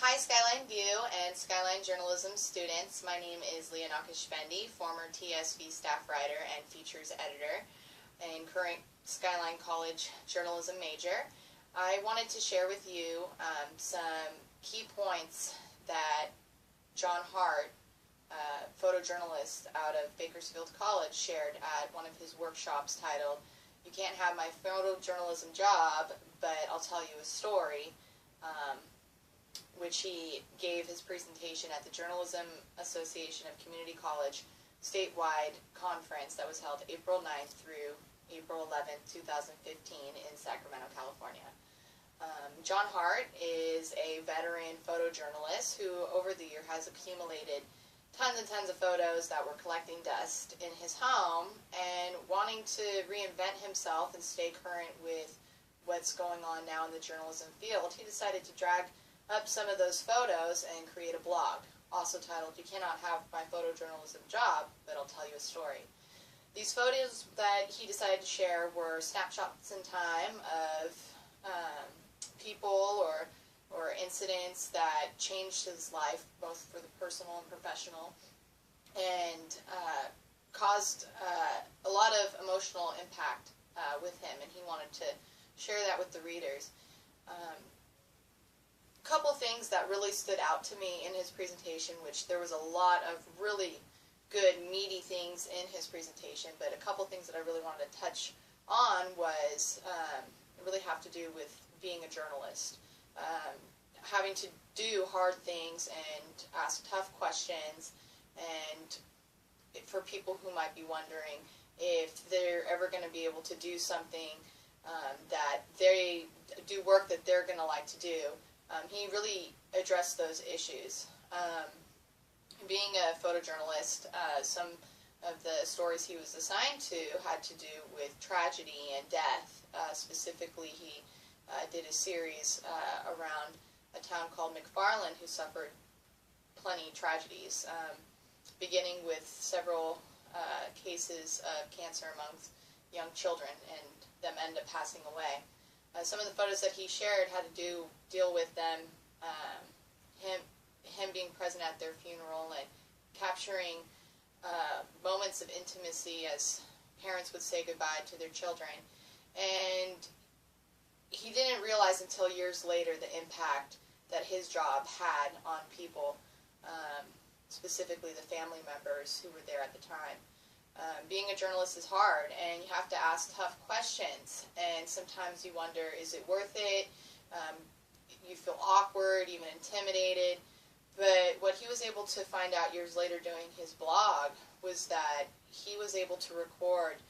Hi Skyline View and Skyline Journalism students. My name is Leah Nakashvendi, former TSV staff writer and features editor and current Skyline College journalism major. I wanted to share with you some key points that John Harte, photojournalist out of Bakersfield College, shared at one of his workshops titled, "You Can't Have My Photojournalism Job, but I'll Tell You a Story," which he gave his presentation at the Journalism Association of Community College Statewide Conference that was held April 9th through April 11th, 2015 in Sacramento, California. John Harte is a veteran photojournalist who over the year has accumulated tons and tons of photos that were collecting dust in his home, and wanting to reinvent himself and stay current with what's going on now in the journalism field, he decided to drag up some of those photos and create a blog, also titled, "You Cannot Have My Photojournalism Job, but I'll Tell You a Story." These photos that he decided to share were snapshots in time of people or incidents that changed his life, both for the personal and professional, and caused a lot of emotional impact with him, and he wanted to share that with the readers. A couple things that really stood out to me in his presentation, which there was a lot of really good, meaty things in his presentation, but a couple things that I really wanted to touch on was really have to do with being a journalist. Having to do hard things and ask tough questions, and for people who might be wondering if they're ever going to be able to do something that they do work that they're going to like to do. He really addressed those issues. Being a photojournalist, some of the stories he was assigned to had to do with tragedy and death. Specifically, he did a series around a town called McFarland who suffered plenty of tragedies, beginning with several cases of cancer amongst young children, and them end up passing away. Some of the photos that he shared had to deal with them, him being present at their funeral and capturing moments of intimacy as parents would say goodbye to their children. And he didn't realize until years later the impact that his job had on people, specifically the family members who were there at the time. Being a journalist is hard, and you have to ask tough questions, and sometimes you wonder, is it worth it? You feel awkward, even intimidated. But what he was able to find out years later doing his blog was that he was able to record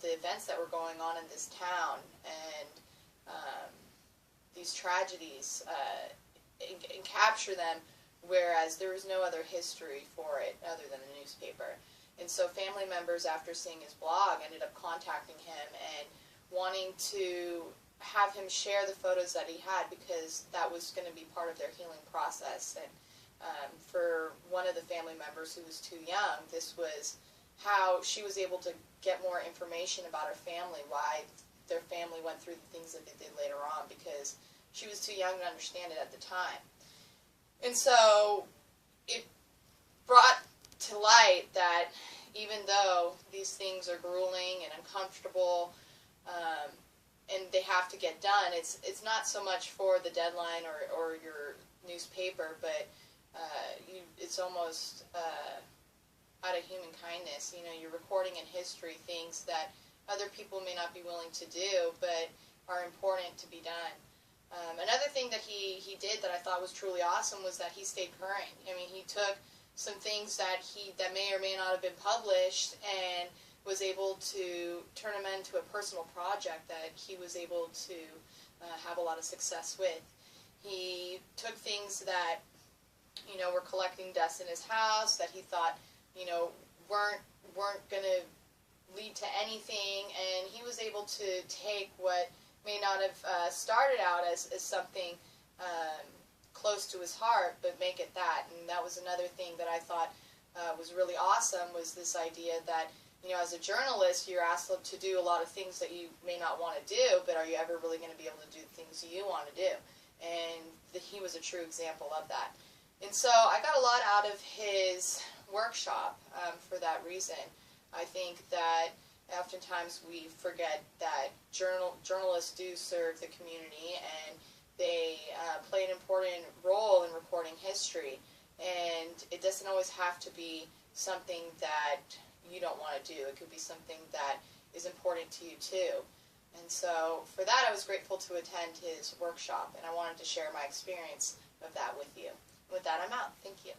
the events that were going on in this town and these tragedies and capture them, whereas there was no other history for it other than the newspaper. And so family members, after seeing his blog, ended up contacting him and wanting to have him share the photos that he had, because that was going to be part of their healing process. And for one of the family members who was too young, this was how she was able to get more information about her family, why their family went through the things that they did later on, because she was too young to understand it at the time. And so it brought to light that even though these things are grueling and uncomfortable, and they have to get done, it's not so much for the deadline or your newspaper, but it's almost out of human kindness. You know, you're recording in history things that other people may not be willing to do, but are important to be done. Another thing that he did that I thought was truly awesome was that he stayed current. I mean, he took some things that may or may not have been published and was able to turn them into a personal project that he was able to have a lot of success with. He took things that, you know, were collecting dust in his house that he thought, you know, weren't going to lead to anything, and he was able to take what may not have started out as something close to his heart, but make it that. And that was another thing that I thought was really awesome, was this idea that, you know, as a journalist, you're asked to do a lot of things that you may not want to do, but are you ever really going to be able to do the things you want to do? And he was a true example of that. And so I got a lot out of his workshop for that reason. I think that oftentimes we forget that journalists do serve the community, and they play an important role in reporting history. And it doesn't always have to be something that you don't want to do. It could be something that is important to you too. And so for that, I was grateful to attend his workshop, and I wanted to share my experience of that with you. With that, I'm out. Thank you.